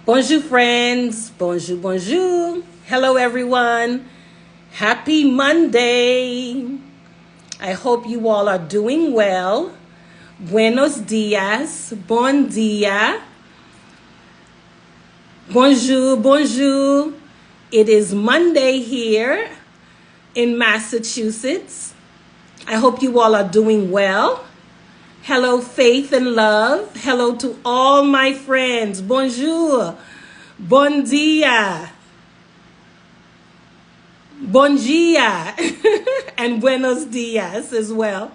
Bonjour, friends. Bonjour, bonjour. Hello, everyone. Happy Monday. I hope you all are doing well. Buenos dias. Bon dia. Bonjour, bonjour. It is Monday here in Massachusetts. I hope you all are doing well. Hello, faith and love. Hello to all my friends. Bonjour. Bon dia. Bon dia. And buenos dias as well.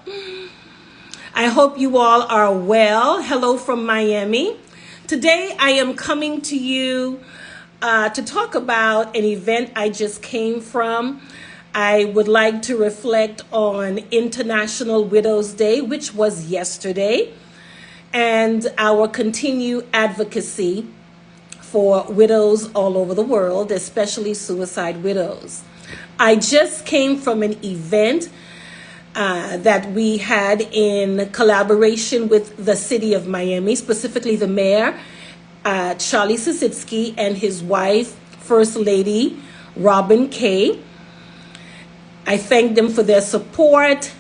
I hope you all are well. Hello from Miami. Today I am coming to you to talk about an event I just came from. I would like to reflect on International Widows Day, which was yesterday, and our continued advocacy for widows all over the world, especially suicide widows. I just came from an event that we had in collaboration with the City of Miami, specifically the mayor, Charlie Sisitsky, and his wife, First Lady Robin Kaye. I thank them for their support.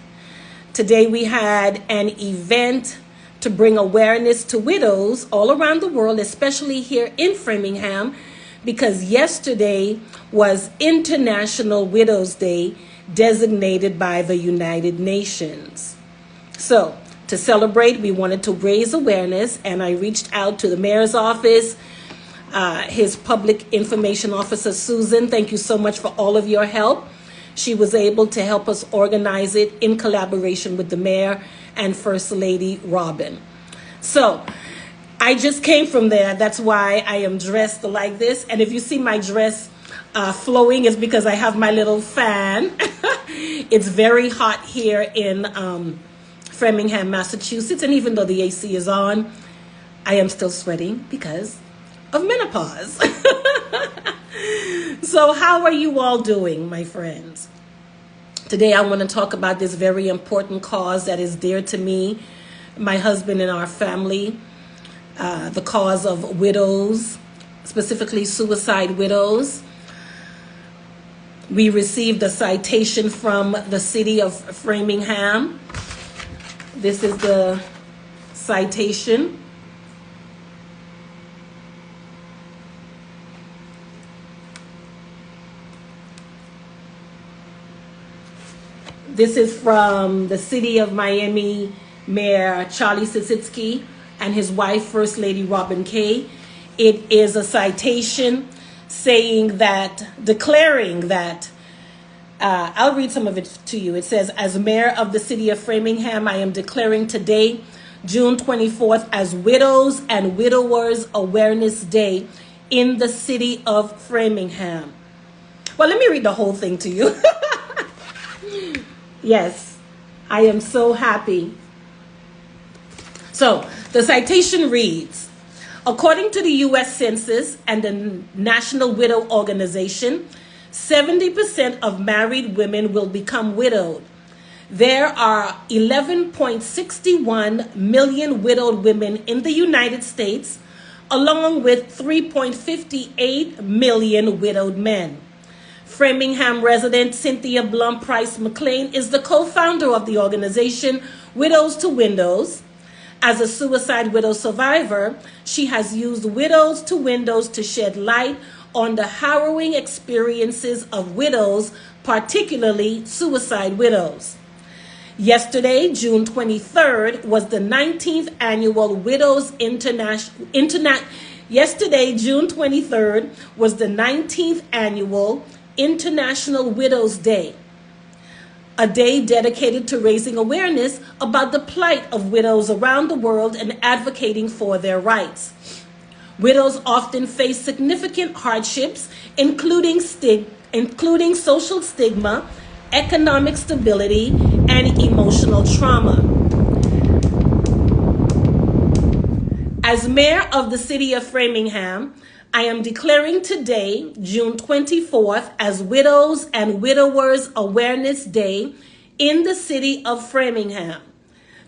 Today we had an event to bring awareness to widows all around the world, especially here in Framingham, because yesterday was International Widows Day designated by the United Nations. So to celebrate, we wanted to raise awareness, and I reached out to the mayor's office, his public information officer, Susan. Thank you so much for all of your help. She was able to help us organize it in collaboration with the mayor and First Lady Robin. So I just came from there. That's why I am dressed like this. And if you see my dress flowing, it's because I have my little fan. It's very hot here in Framingham, Massachusetts. And even though the AC is on, I am still sweating because of menopause. So how are you all doing, my friends? Today I want to talk about this very important cause that is dear to me, my husband, and our family, the cause of widows, specifically suicide widows. We received a citation from the City of Framingham. This is the citation. This is from the City of Miami Mayor Charlie Sisitsky and his wife, First Lady Robin Kaye. It is a citation declaring that, I'll read some of it to you. It says, as mayor of the City of Framingham, I am declaring today, June 24th, as Widows and Widowers Awareness Day in the City of Framingham. Well, let me read the whole thing to you. Yes, I am so happy. So the citation reads, according to the U.S. Census and the National Widow Organization, 70% of married women will become widowed. There are 11.61 million widowed women in the United States, along with 3.58 million widowed men. Framingham resident Cynthia Blum Price McLean is the co-founder of the organization Widows to Windows. As a suicide widow survivor, she has used Widows to Windows to shed light on the harrowing experiences of widows, particularly suicide widows. Yesterday, June 23rd, was the 19th annual Yesterday, June 23rd, was the 19th annual International Widows Day, a day dedicated to raising awareness about the plight of widows around the world and advocating for their rights. Widows often face significant hardships, including social stigma, economic stability, and emotional trauma. As mayor of the City of Framingham, I am declaring today, June 24th, as Widows and Widowers Awareness Day in the City of Framingham.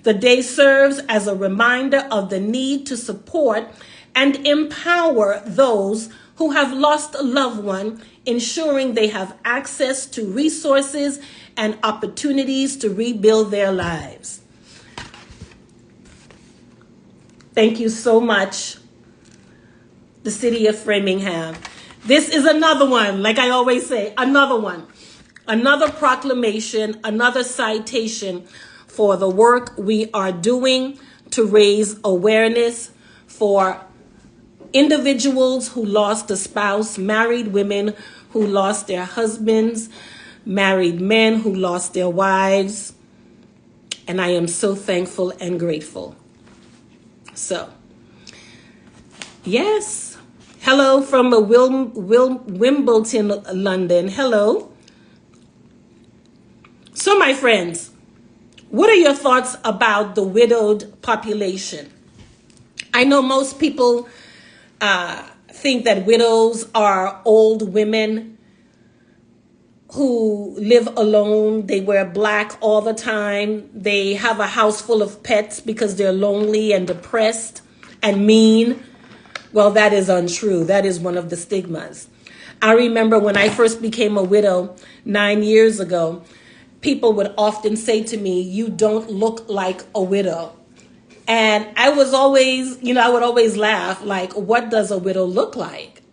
The day serves as a reminder of the need to support and empower those who have lost a loved one, ensuring they have access to resources and opportunities to rebuild their lives. Thank you so much, the City of Framingham. This is another one, like I always say, another one. Another proclamation, another citation for the work we are doing to raise awareness for individuals who lost a spouse, married women who lost their husbands, married men who lost their wives. And I am so thankful and grateful. So, yes. Hello from Wimbledon, London. Hello. So, my friends, what are your thoughts about the widowed population? I know most people think that widows are old women who live alone. They wear black all the time. They have a house full of pets because they're lonely and depressed and mean. Well, that is untrue. That is one of the stigmas. I remember when I first became a widow 9 years ago, people would often say to me, "You don't look like a widow." And I was always, I would always laugh, like, what does a widow look like,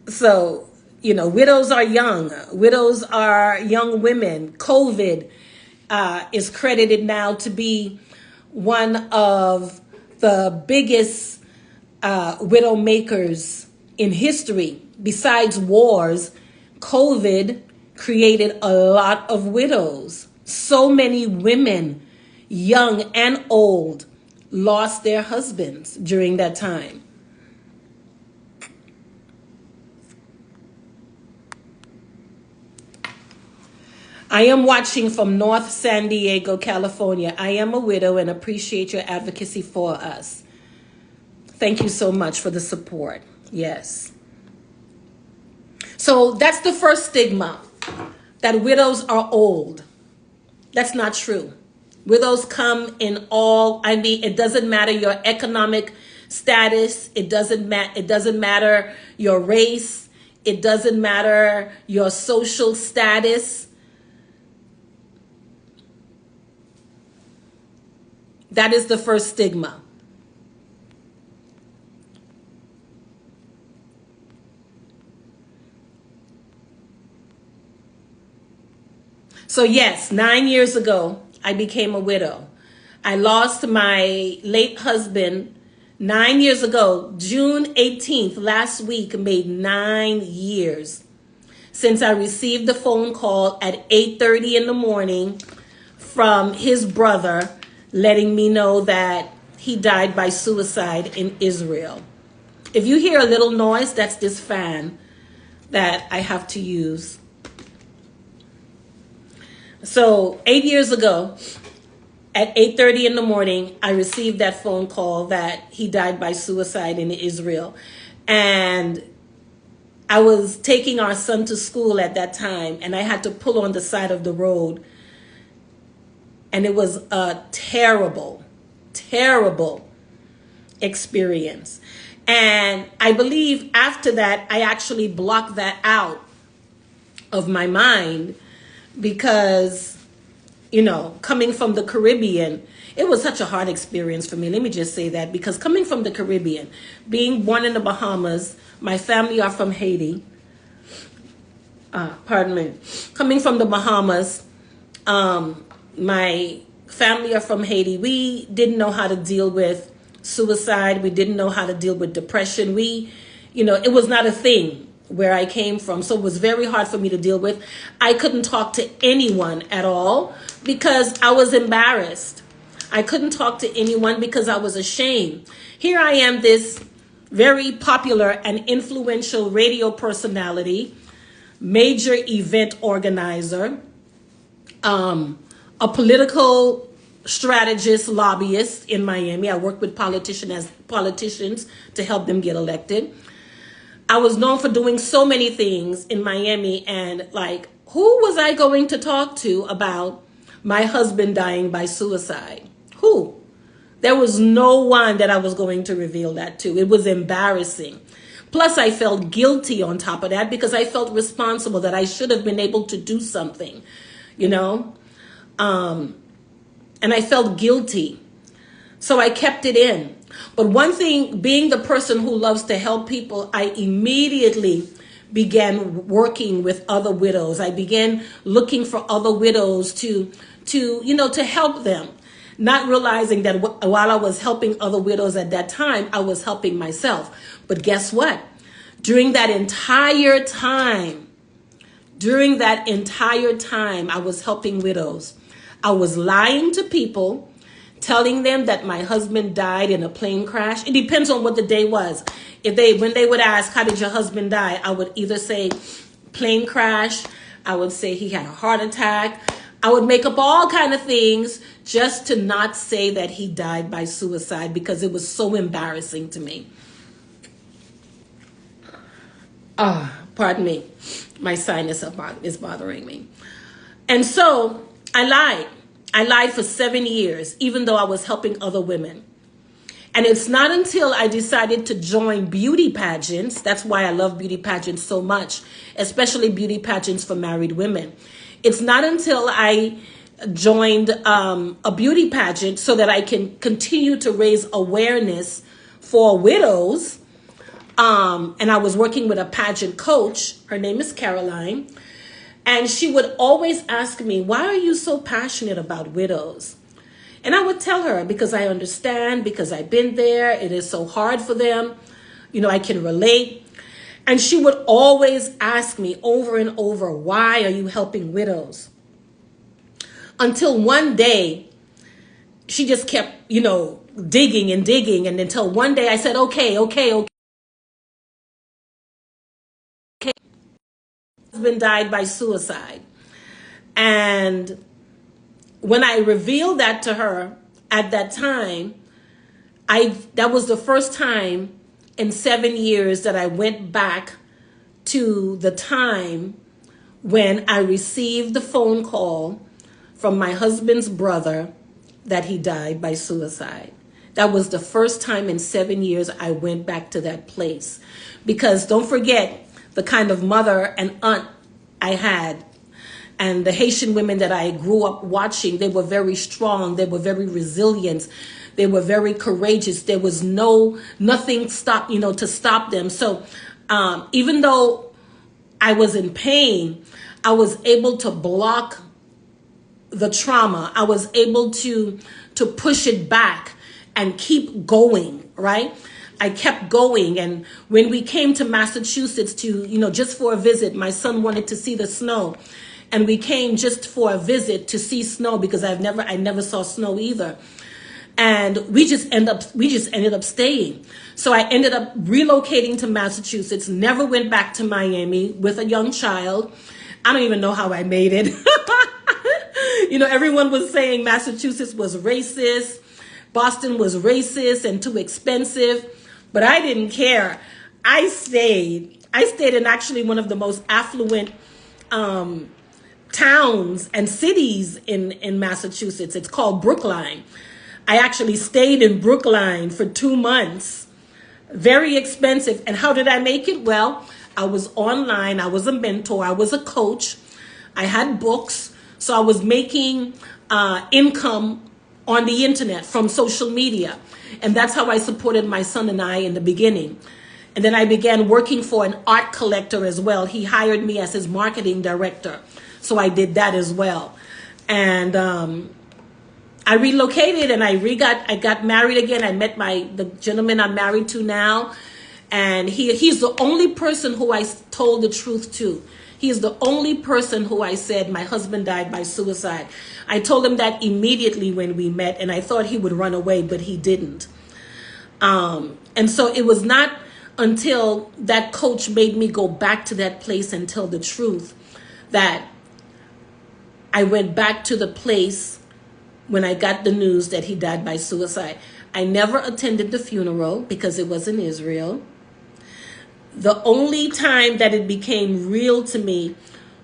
So, widows are young. Widows are young women. COVID is credited now to be one of the biggest widow makers in history. Besides wars, COVID created a lot of widows. So many women, young and old, lost their husbands during that time. I am watching from North San Diego, California. I am a widow and appreciate your advocacy for us. Thank you so much for the support. Yes. So that's the first stigma, that widows are old. That's not true. Widows come in all, it doesn't matter your economic status. It doesn't matter your race. It doesn't matter your social status. That is the first stigma. So yes, 9 years ago, I became a widow. I lost my late husband 9 years ago. June 18th, last week, made 9 years since I received the phone call at 8:30 in the morning from his brother letting me know that he died by suicide in Israel. If you hear a little noise, that's this fan that I have to use. So 8 years ago, at 8:30 in the morning, I received that phone call that he died by suicide in Israel. And I was taking our son to school at that time, and I had to pull on the side of the road. And it was a terrible, terrible experience. And I believe after that, I actually blocked that out of my mind because, coming from the Caribbean, it was such a hard experience for me. Let me just say that, because coming from the Caribbean, being born in the Bahamas, my family are from Haiti. Coming from the Bahamas, my family are from Haiti. We didn't know how to deal with suicide. We didn't know how to deal with depression. It was not a thing where I came from. So it was very hard for me to deal with. I couldn't talk to anyone at all because I was embarrassed. I couldn't talk to anyone because I was ashamed. Here I am, this very popular and influential radio personality, major event organizer, a political strategist, lobbyist in Miami. I work with politicians to help them get elected. I was known for doing so many things in Miami, and who was I going to talk to about my husband dying by suicide? Who? There was no one that I was going to reveal that to. It was embarrassing. Plus, I felt guilty on top of that because I felt responsible, that I should have been able to do something, you know? And I felt guilty. So I kept it in. But one thing, being the person who loves to help people, I immediately began working with other widows. I began looking for other widows to help them. Not realizing that while I was helping other widows at that time, I was helping myself. But guess what? During that entire time, I was helping widows. I was lying to people, telling them that my husband died in a plane crash. It depends on what the day was. When they would ask, how did your husband die? I would either say plane crash. I would say he had a heart attack. I would make up all kind of things just to not say that he died by suicide because it was so embarrassing to me. Pardon me. My sinus is bothering me. And so I lied. I lied for 7 years, even though I was helping other women. And it's not until I decided to join beauty pageants, that's why I love beauty pageants so much, especially beauty pageants for married women. It's not until I joined a beauty pageant so that I can continue to raise awareness for widows. And I was working with a pageant coach. Her name is Caroline. And she would always ask me, why are you so passionate about widows? And I would tell her, because I understand, because I've been there. It is so hard for them. You know, I can relate. And she would always ask me over and over, why are you helping widows? Until one day, she just kept, digging and digging. And until one day I said, okay. Husband died by suicide. And when I revealed that to her at that time, that was the first time in 7 years that I went back to the time when I received the phone call from my husband's brother that he died by suicide. That was the first time in 7 years I went back to that place. Because don't forget, the kind of mother and aunt I had, and the Haitian women that I grew up watching, they were very strong. They were very resilient. They were very courageous. There was nothing to stop them. So even though I was in pain, I was able to block the trauma. I was able to push it back and keep going, right? I kept going. And when we came to Massachusetts just for a visit, my son wanted to see the snow. And we came just for a visit to see snow because I never saw snow either. And we just ended up staying. So I ended up relocating to Massachusetts, never went back to Miami with a young child. I don't even know how I made it. Everyone was saying Massachusetts was racist. Boston was racist and too expensive. But I didn't care. I stayed in actually one of the most affluent towns and cities in Massachusetts. It's called Brookline. I actually stayed in Brookline for 2 months. Very expensive. And how did I make it? Well, I was online. I was a mentor. I was a coach. I had books. So I was making income on the internet from social media. And that's how I supported my son and I in the beginning. And then I began working for an art collector as well. He hired me as his marketing director. So I did that as well. And I relocated and I got married again. I met the gentleman I'm married to now. And he's the only person who I told the truth to. He's the only person who I said, my husband died by suicide. I told him that immediately when we met, and I thought he would run away, but he didn't. And so it was not until that coach made me go back to that place and tell the truth that I went back to the place when I got the news that he died by suicide. I never attended the funeral because it was in Israel. The only time that it became real to me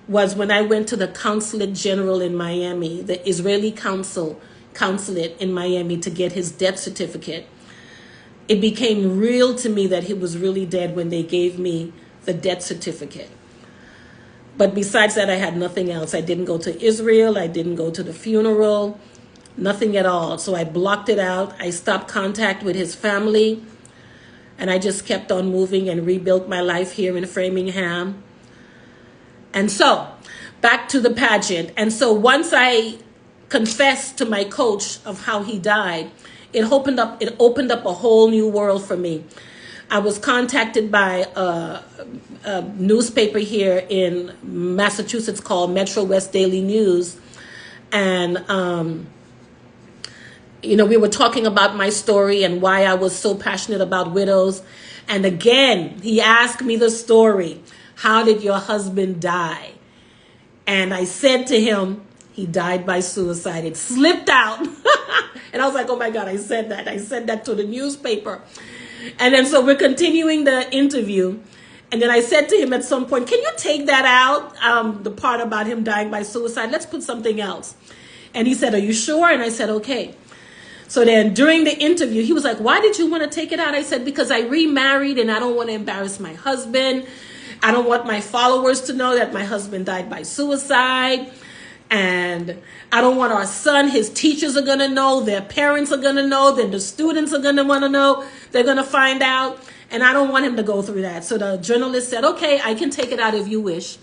was when I went to the Consulate General in Miami, the Israeli consul consulate in Miami to get his death certificate. It became real to me that he was really dead when they gave me the death certificate. But besides that, I had nothing else. I didn't go to Israel. I didn't go to the funeral. Nothing at all. So I blocked it out. I stopped contact with his family. And I just kept on moving and rebuilt my life here in Framingham. And so, back to the pageant. And so once I confessed to my coach of how he died, it opened up a whole new world for me. I was contacted by a newspaper here in Massachusetts called Metro West Daily News. And, we were talking about my story and why I was so passionate about widows. And again, he asked me the story. How did your husband die? And I said to him, he died by suicide. It slipped out. And I was like, oh my God, I said that. I said that to the newspaper. And then so we're continuing the interview. And then I said to him at some point, can you take that out? The part about him dying by suicide. Let's put something else. And he said, are you sure? And I said, okay. So then during the interview, he was like, why did you want to take it out? I said, because I remarried and I don't want to embarrass my husband. I don't want my followers to know that my husband died by suicide. And I don't want our son, his teachers are going to know, their parents are going to know, then the students are going to want to know, they're going to find out. And I don't want him to go through that. So the journalist said, okay, I can take it out if you wish.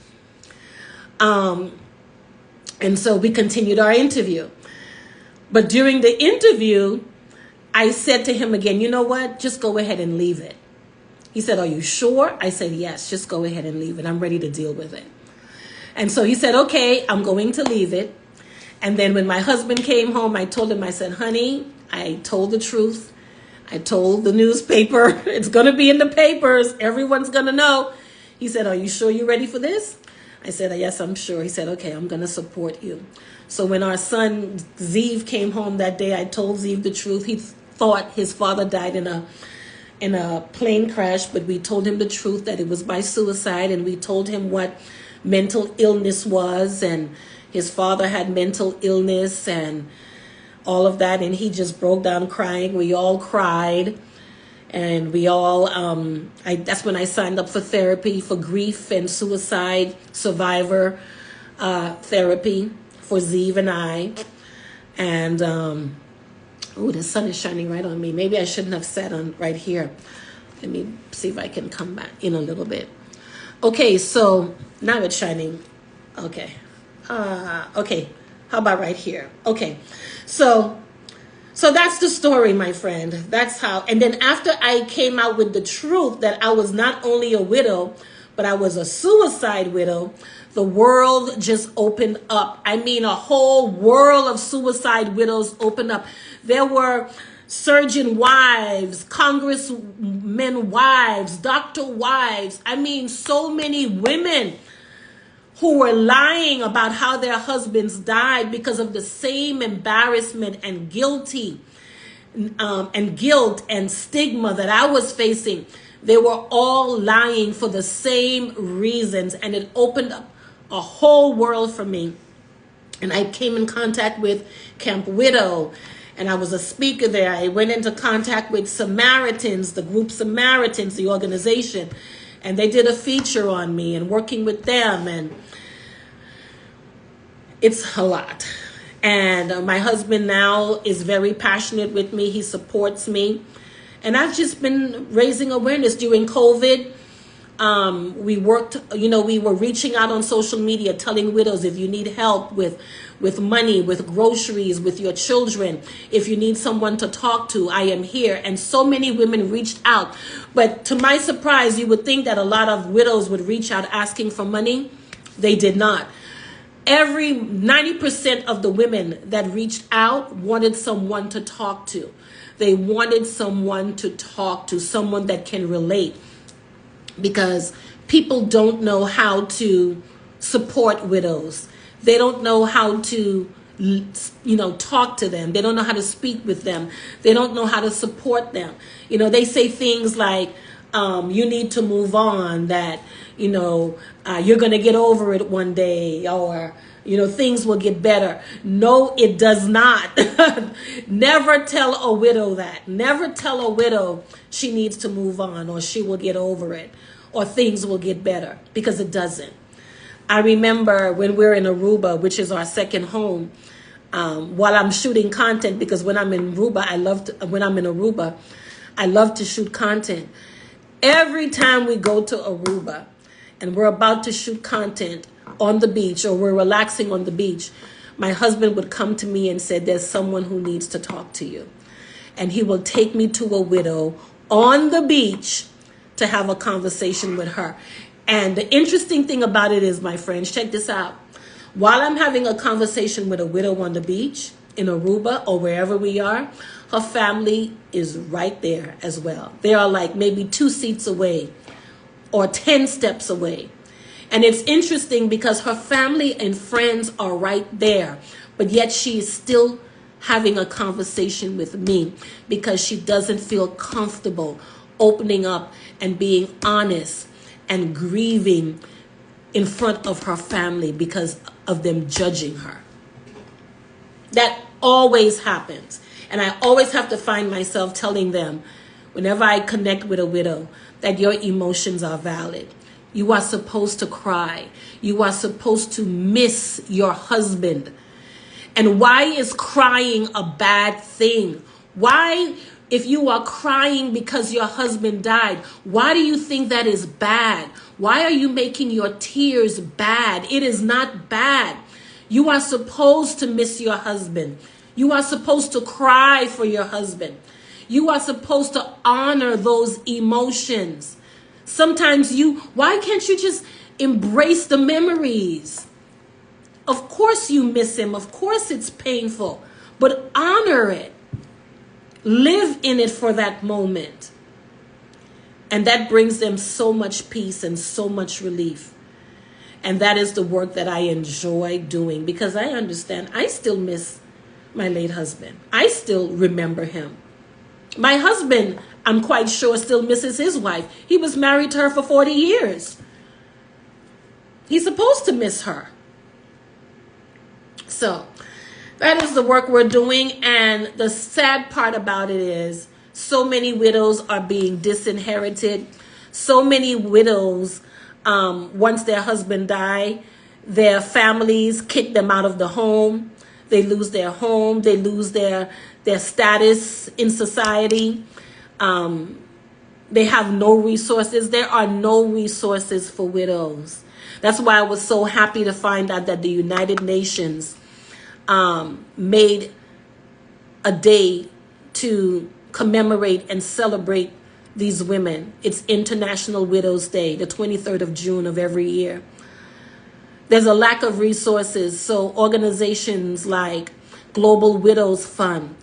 And so we continued our interview. But during the interview, I said to him again, you know what, just go ahead and leave it. He said, are you sure? I said, yes, just go ahead and leave it. I'm ready to deal with it. And so he said, okay, I'm going to leave it. And then when my husband came home, I told him, I said, honey, I told the truth. I told the newspaper, it's going to be in the papers. Everyone's going to know. He said, are you sure you're ready for this? I said, yes, I'm sure. He said, okay, I'm going to support you. So when our son Zeev came home that day, I told Zeev the truth. He thought his father died in a plane crash, but we told him the truth that it was by suicide, and we told him what mental illness was, and his father had mental illness and all of that, and he just broke down crying. We all cried, and we all that's when I signed up for therapy for grief and suicide survivor therapy for Zeev and I. And oh, the sun is shining right on me. Maybe I shouldn't have sat on right here. Let me see if I can come back in a little bit. Okay, so now it's shining. Okay. Okay. How about right here? Okay. So that's the story, my friend. That's how. And then after I came out with the truth that I was not only a widow, but I was a suicide widow, the world just opened up. I mean, a whole world of suicide widows opened up. There were surgeon wives, congressmen wives, doctor wives. I mean, so many women who were lying about how their husbands died because of the same embarrassment and guilt and stigma that I was facing. They were all lying for the same reasons, and it opened up a whole world for me. And I came in contact with Camp Widow, and I was a speaker there. I went into contact with Samaritans, the group Samaritans, the organization, and they did a feature on me and working with them, and it's a lot. And my husband now is very passionate with me. He supports me. And I've just been raising awareness during COVID. We worked, we were reaching out on social media, telling widows, if you need help with money, with groceries, with your children, if you need someone to talk to, I am here. And so many women reached out. But to my surprise, you would think that a lot of widows would reach out asking for money. They did not. 90% of the women that reached out wanted someone to talk to. They wanted someone to talk to, someone that can relate. Because people don't know how to support widows. They don't know how to, talk to them. They don't know how to speak with them. They don't know how to support them. They say things like, you need to move on, that, you're going to get over it one day, or, things will get better. No, it does not. Never tell a widow that. Never tell a widow she needs to move on or she will get over it or things will get better, because it doesn't. I remember when we're in Aruba, which is our second home, while I'm shooting content, because when I'm in Aruba, I love to shoot content. Every time we go to Aruba and we're about to shoot content on the beach or we're relaxing on the beach, my husband would come to me and say, there's someone who needs to talk to you. And he will take me to a widow on the beach to have a conversation with her. And the interesting thing about it is, my friends, check this out. While I'm having a conversation with a widow on the beach in Aruba or wherever we are, her family is right there as well. They are like maybe 2 seats away or 10 steps away. And it's interesting because her family and friends are right there, but yet she is still having a conversation with me because she doesn't feel comfortable opening up and being honest and grieving in front of her family because of them judging her. That always happens. And I always have to find myself telling them, whenever I connect with a widow, that your emotions are valid. You are supposed to cry. You are supposed to miss your husband. And why is crying a bad thing? Why, if you are crying because your husband died, why do you think that is bad? Why are you making your tears bad? It is not bad. You are supposed to miss your husband. You are supposed to cry for your husband. You are supposed to honor those emotions. Sometimes why can't you just embrace the memories? Of course you miss him. Of course it's painful, but honor it. Live in it for that moment. And that brings them so much peace and so much relief. And that is the work that I enjoy doing, because I understand I still miss my late husband. I still remember him. My husband, I'm quite sure, still misses his wife. He was married to her for 40 years. He's supposed to miss her. So that is the work we're doing. And the sad part about it is so many widows are being disinherited. So many widows, once their husband die, their families kick them out of the home. They lose their home. They lose their status in society. They have no resources. There are no resources for widows. That's why I was so happy to find out that the United Nations made a day to commemorate and celebrate these women. It's International Widows Day, the 23rd of June of every year. There's a lack of resources, so organizations like Global Widows Fund,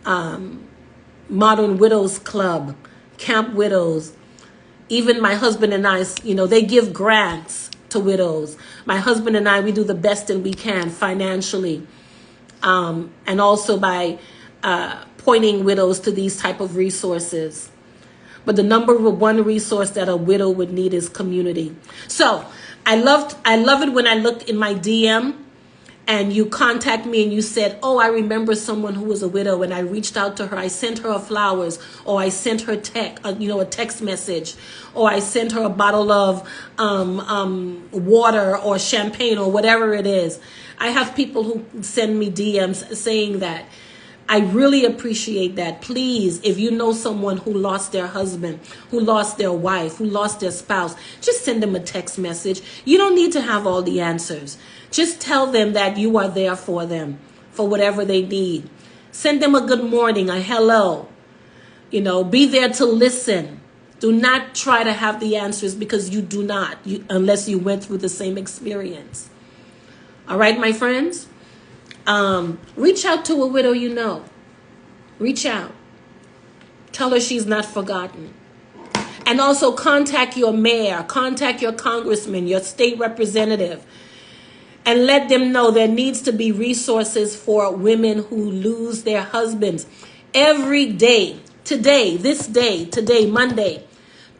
Modern Widows Club, Camp Widows, even my husband and I, they give grants to widows. My husband and I, we do the best that we can financially, and also by pointing widows to these type of resources. But the number one resource that a widow would need is community. So I love it when I looked in my DM and you contact me and you said, oh, I remember someone who was a widow, and I reached out to her. I sent her flowers, or I sent her a text message, or I sent her a bottle of water or champagne or whatever it is. I have people who send me DMs saying that. I really appreciate that. Please, if you know someone who lost their husband, who lost their wife, who lost their spouse, just send them a text message. You don't need to have all the answers. Just tell them that you are there for them, for whatever they need. Send them a good morning, a hello. Be there to listen. Do not try to have the answers, because you do not, unless you went through the same experience. All right, my friends? Reach out to a widow you know. Reach out. Tell her she's not forgotten. And also contact your mayor, contact your congressman, your state representative, and let them know there needs to be resources for women who lose their husbands. Every day, today, Monday,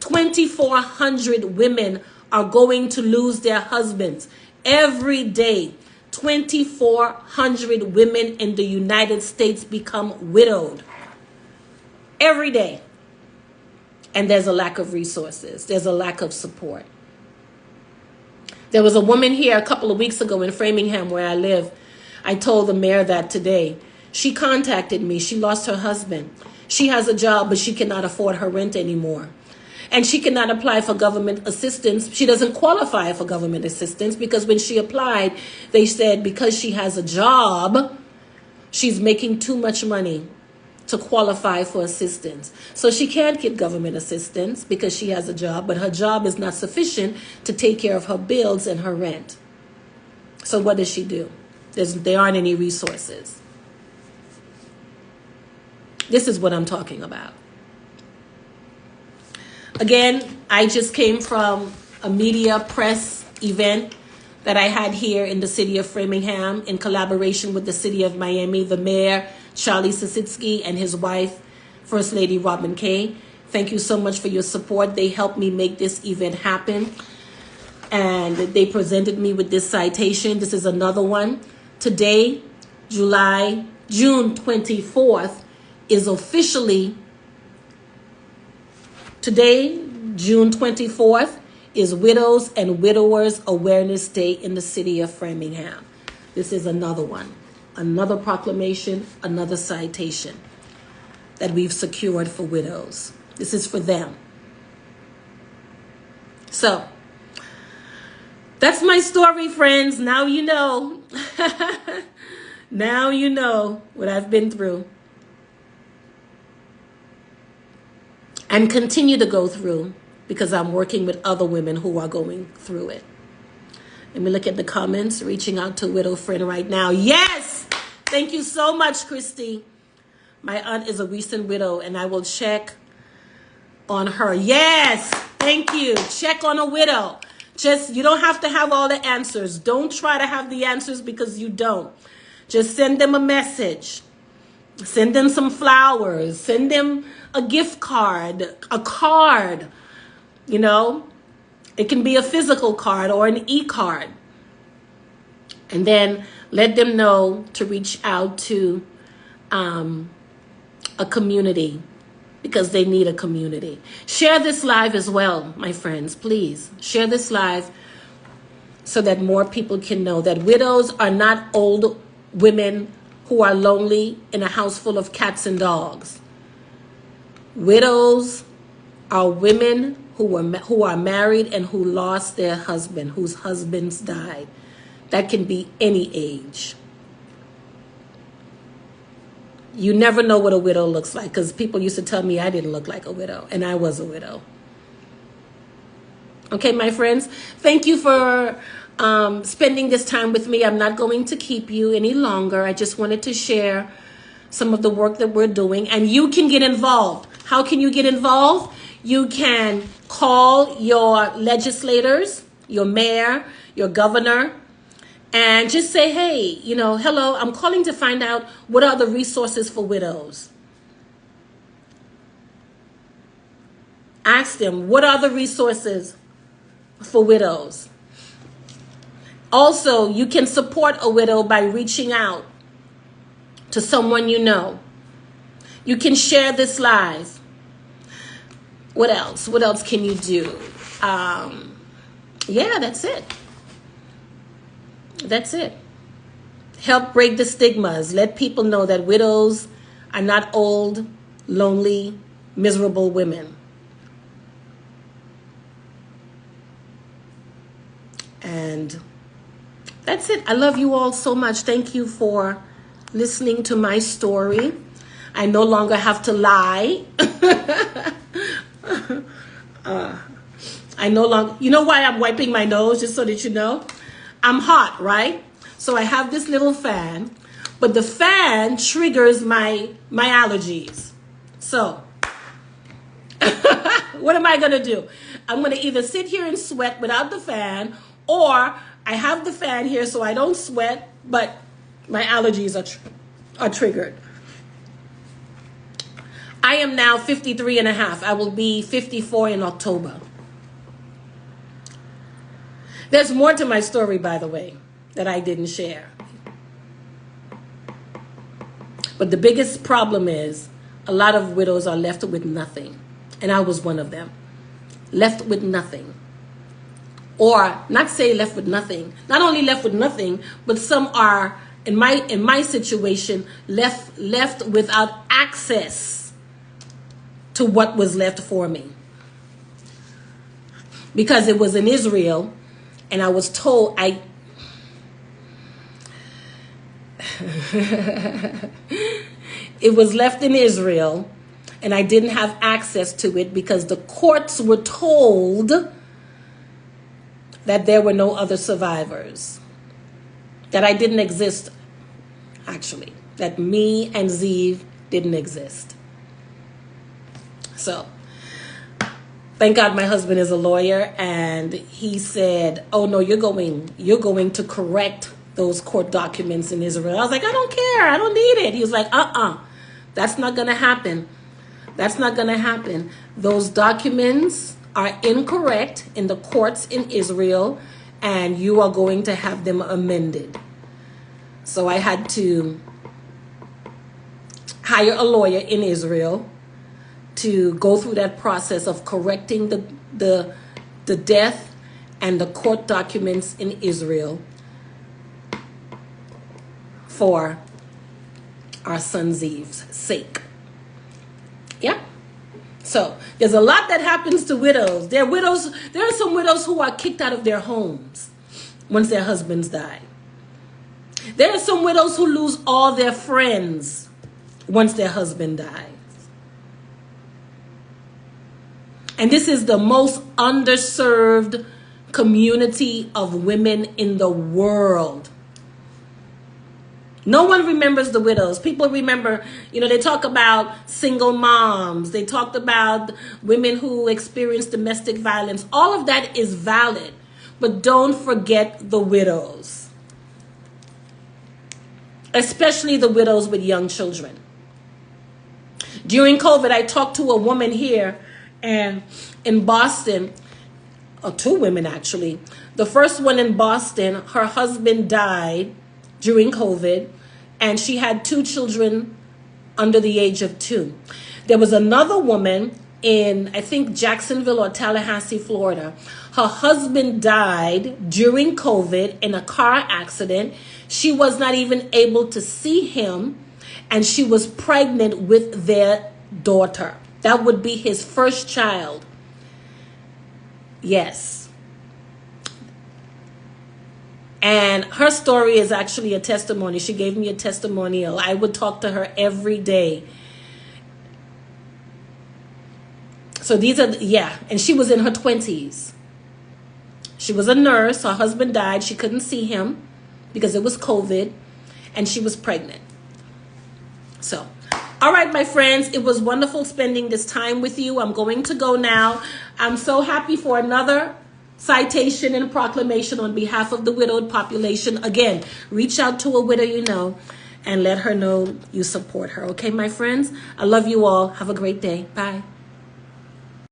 2,400 women are going to lose their husbands. Every day. 2,400 women in the United States become widowed every day. And there's a lack of resources. There's a lack of support. There was a woman here a couple of weeks ago in Framingham where I live. I told the mayor that today. She contacted me. She lost her husband. She has a job, but she cannot afford her rent anymore. And she cannot apply for government assistance. She doesn't qualify for government assistance because when she applied, they said because she has a job, she's making too much money to qualify for assistance. So she can't get government assistance because she has a job, but her job is not sufficient to take care of her bills and her rent. So what does she do? There aren't any resources. This is what I'm talking about. Again, I just came from a media press event that I had here in the city of Framingham in collaboration with the city of Miami, the mayor, Charlie Sisitsky, and his wife, First Lady Robin Kaye. Thank you so much for your support. They helped me make this event happen. And they presented me with this citation. This is another one. Today, June 24th, is officially, today, June 24th, is Widows and Widowers Awareness Day in the city of Framingham. This is another one. Another proclamation, another citation that we've secured for widows. This is for them. So, that's my story, friends. Now you know. Now you know what I've been through. And continue to go through because I'm working with other women who are going through it. Let me look at the comments. Reaching out to a widow friend right now. Yes! Thank you so much, Christy. My aunt is a recent widow, and I will check on her. Yes! Thank you. Check on a widow. You don't have to have all the answers. Don't try to have the answers because you don't. Just send them a message. Send them some flowers. Send them a gift card, a card. You know, it can be a physical card or an e-card. And then let them know to reach out to a community because they need a community. Share this live as well, my friends, please. Share this live so that more people can know that widows are not old women who are lonely in a house full of cats and dogs. Widows are women who are married and who lost their husband, whose husbands died. That can be any age. You never know what a widow looks like because people used to tell me I didn't look like a widow, and I was a widow. Okay, my friends, thank you for spending this time with me. I'm not going to keep you any longer. I just wanted to share some of the work that we're doing, and you can get involved. How can you get involved? You can call your legislators, your mayor, your governor, and just say, hey, hello, I'm calling to find out what are the resources for widows. Ask them, what are the resources for widows? Also, you can support a widow by reaching out to someone you know. You can share this live. What else? What else can you do? Yeah, that's it. That's it. Help break the stigmas. Let people know that widows are not old, lonely, miserable women. And that's it. I love you all so much. Thank you for listening to my story. I no longer have to lie. I no longer, you know why I'm wiping my nose, just so that you know? I'm hot, right? So I have this little fan, but the fan triggers my allergies. So what am I going to do? I'm going to either sit here and sweat without the fan, or I have the fan here so I don't sweat, but my allergies are triggered. I am now 53 and a half. I will be 54 in October. There's more to my story, by the way. that I didn't share. But the biggest problem is a lot of widows are left with nothing. And I was one of them. Left with nothing. Or not say left with nothing. Not only left with nothing, but some are, in my situation, left without access to what was left for me. Because it was in Israel, and I was told it was left in Israel, and I didn't have access to it because the courts were told that there were no other survivors, that I didn't exist, actually, that me and Zeev didn't exist. So thank God my husband is a lawyer, and he said, oh no, you're going to correct those court documents in Israel. I was like, I don't care. I don't need it. He was like, that's not going to happen. That's not going to happen. Those documents are incorrect in the courts in Israel, and you are going to have them amended. So I had to hire a lawyer in Israel to go through that process of correcting the death and the court documents in Israel for our son Zeev's sake. Yeah. So there's a lot that happens to widows. There are some widows who are kicked out of their homes once their husbands die. There are some widows who lose all their friends once their husband dies. And this is the most underserved community of women in the world. No one remembers the widows. People remember, they talk about single moms. They talked about women who experience domestic violence. All of that is valid. But don't forget the widows. Especially the widows with young children. During COVID, I talked to a woman here and in Boston, or two women actually. The first one in Boston, her husband died during COVID, and she had 2 children under the age of 2. There was another woman in, I think, Jacksonville or Tallahassee, Florida. Her husband died during COVID in a car accident. She was not even able to see him, and she was pregnant with their daughter. That would be his first child. Yes. And her story is actually a testimony. She gave me a testimonial. I would talk to her every day. So these are, and she was in her 20s. She was a nurse. Her husband died. She couldn't see him because it was COVID, and she was pregnant. So, all right, my friends, it was wonderful spending this time with you. I'm going to go now. I'm so happy for another citation and proclamation on behalf of the widowed population. Again, reach out to a widow you know and let her know you support her. Okay, my friends? I love you all. Have a great day. Bye.